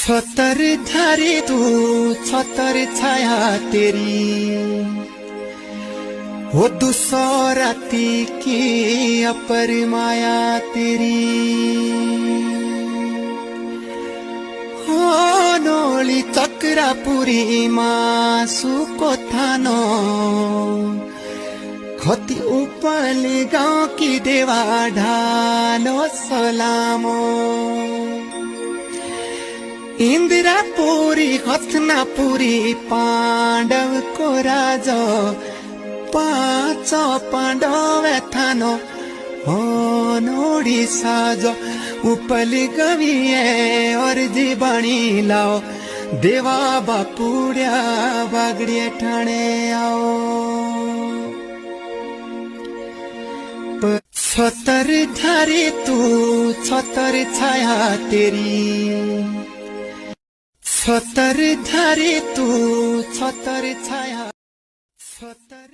छतर धारे तू छतर छाया तेरी हो दूसरा राती की अपर माया तेरी हो नोली चक्रापुरी मासु को थानो खती उपल गाँव की देवा ढालो सलामो इंदिरापुरी हस्तिनापुरी पांडव को राजा पांच पांडव थानो नोड़ी साजो उपली गविए और जीवनी लाओ देवा बापुड़िया बागड़िए ठाणे आओ छतर धारे तू छतर छाया तेरी छतर धारे तू छतर छाया छतर